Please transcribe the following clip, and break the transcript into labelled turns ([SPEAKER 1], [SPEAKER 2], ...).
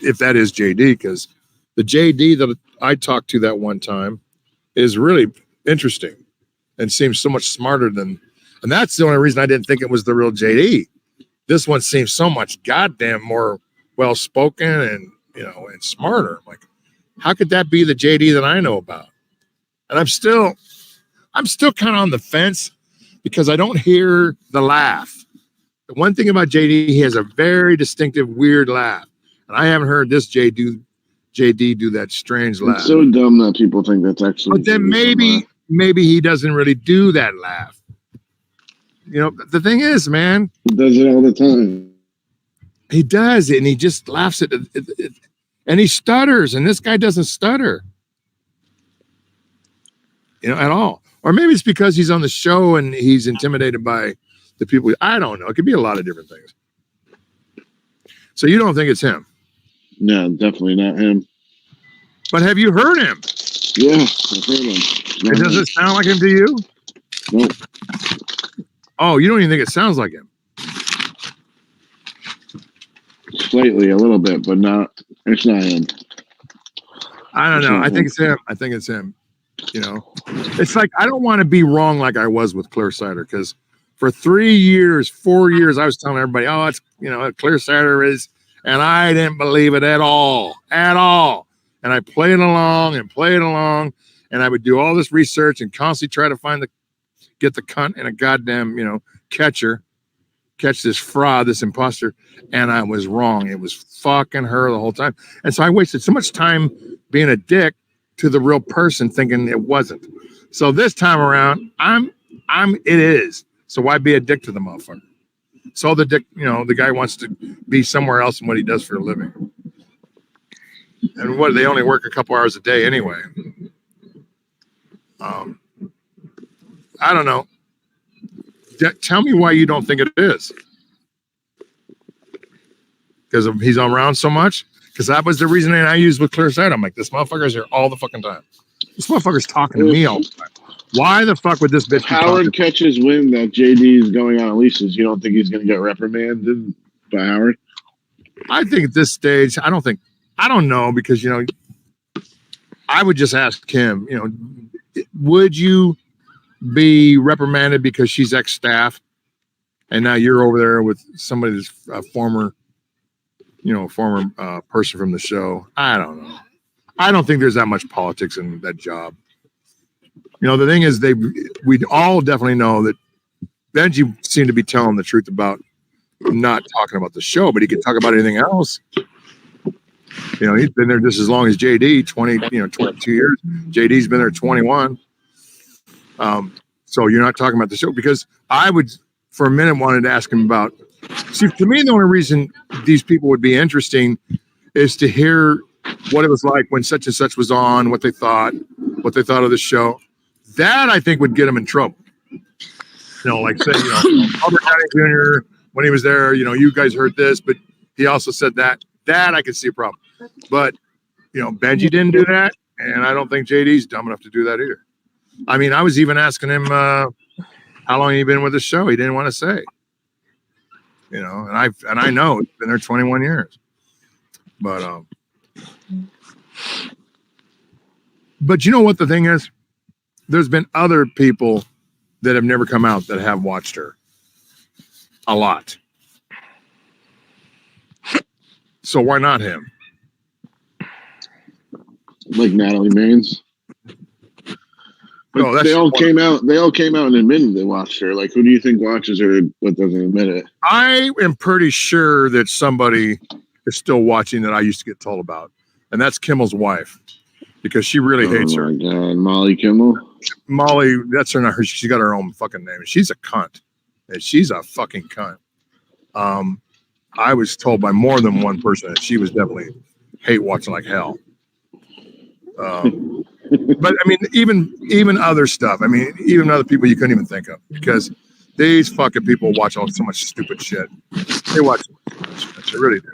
[SPEAKER 1] if that is JD, because the JD that I talked to that one time is really interesting and seems so much smarter than, and that's the only reason I didn't think it was the real JD. This one seems so much goddamn more well-spoken and, and smarter. I'm like, how could that be the JD that I know about? And I'm still kind of on the fence because I don't hear the laugh. The one thing about JD, he has a very distinctive, weird laugh. And I haven't heard this JD do that strange laugh.
[SPEAKER 2] It's so dumb that people think that's actually.
[SPEAKER 1] But then maybe he doesn't really do that laugh. The thing is, man.
[SPEAKER 2] He does it all the time.
[SPEAKER 1] He does, and he just laughs at it. And he stutters, and this guy doesn't stutter. At all. Or maybe it's because he's on the show and he's intimidated by the people. I don't know. It could be a lot of different things. So you don't think it's him?
[SPEAKER 2] No, definitely not him.
[SPEAKER 1] But have you heard him?
[SPEAKER 2] Yeah, I've heard him.
[SPEAKER 1] Does it sound like him to you?
[SPEAKER 2] Nope.
[SPEAKER 1] Oh, you don't even think it sounds like him?
[SPEAKER 2] Slightly, a little bit, but not. It's not him.
[SPEAKER 1] I don't know. I think it's him. It's like I don't want to be wrong like I was with Clear Cider, because for 4 years, I was telling everybody, oh, it's Clear Cider is, and I didn't believe it at all. And I played along, and I would do all this research and constantly try to get the cunt in a goddamn catch this fraud, this imposter, and I was wrong. It was fucking her the whole time, and so I wasted so much time being a dick to the real person, thinking it wasn't. So this time around, it is. So why be a dick to the motherfucker? So the dick, the guy wants to be somewhere else than what he does for a living. And they only work a couple hours a day anyway. I don't know. Tell me why you don't think it is. Because he's around so much? Because that was the reason I used with Clear Cider. I'm like, this motherfucker's here all the fucking time. This motherfucker's talking to me all the time. Why the fuck would this bitch
[SPEAKER 2] Howard catches wind that JD is going on leases? You don't think he's going to get reprimanded by Howard?
[SPEAKER 1] I think at this stage, I don't know, because, I would just ask him, would you be reprimanded because she's ex-staff and now you're over there with somebody that's former person from the show? I don't know. I don't think there's that much politics in that job. The thing is, we all definitely know that Benji seemed to be telling the truth about not talking about the show, but he could talk about anything else. He's been there just as long as JD, 22 years. JD's been there 21. So you're not talking about the show, because I would, for a minute, wanted to ask him about. See, to me, the only reason these people would be interesting is to hear what it was like when such and such was on, what they thought of the show. That I think would get him in trouble. Like say, Albert Downey Jr. when he was there, you guys heard this, but he also said that. That I could see a problem. But Benji didn't do that, and I don't think JD's dumb enough to do that either. I mean, I was even asking him how long he been with the show. He didn't want to say. And I know it's been there 21 years. But you know what the thing is? There's been other people that have never come out that have watched her a lot. So why not him?
[SPEAKER 2] Like Natalie Maines. But they all came out and admitted they watched her. Like, who do you think watches her but doesn't admit it?
[SPEAKER 1] I am pretty sure that somebody is still watching that I used to get told about, and that's Kimmel's wife, because she really hates her.
[SPEAKER 2] Oh my God, Molly Kimmel.
[SPEAKER 1] Molly, that's her. Not her. She's got her own fucking name. She's a cunt. And she's a fucking cunt. I was told by more than one person that she was definitely hate watching like hell. But I mean, even other stuff. I mean, even other people you couldn't even think of, because these fucking people watch so much stupid shit. They watch so much stupid shit. They really do.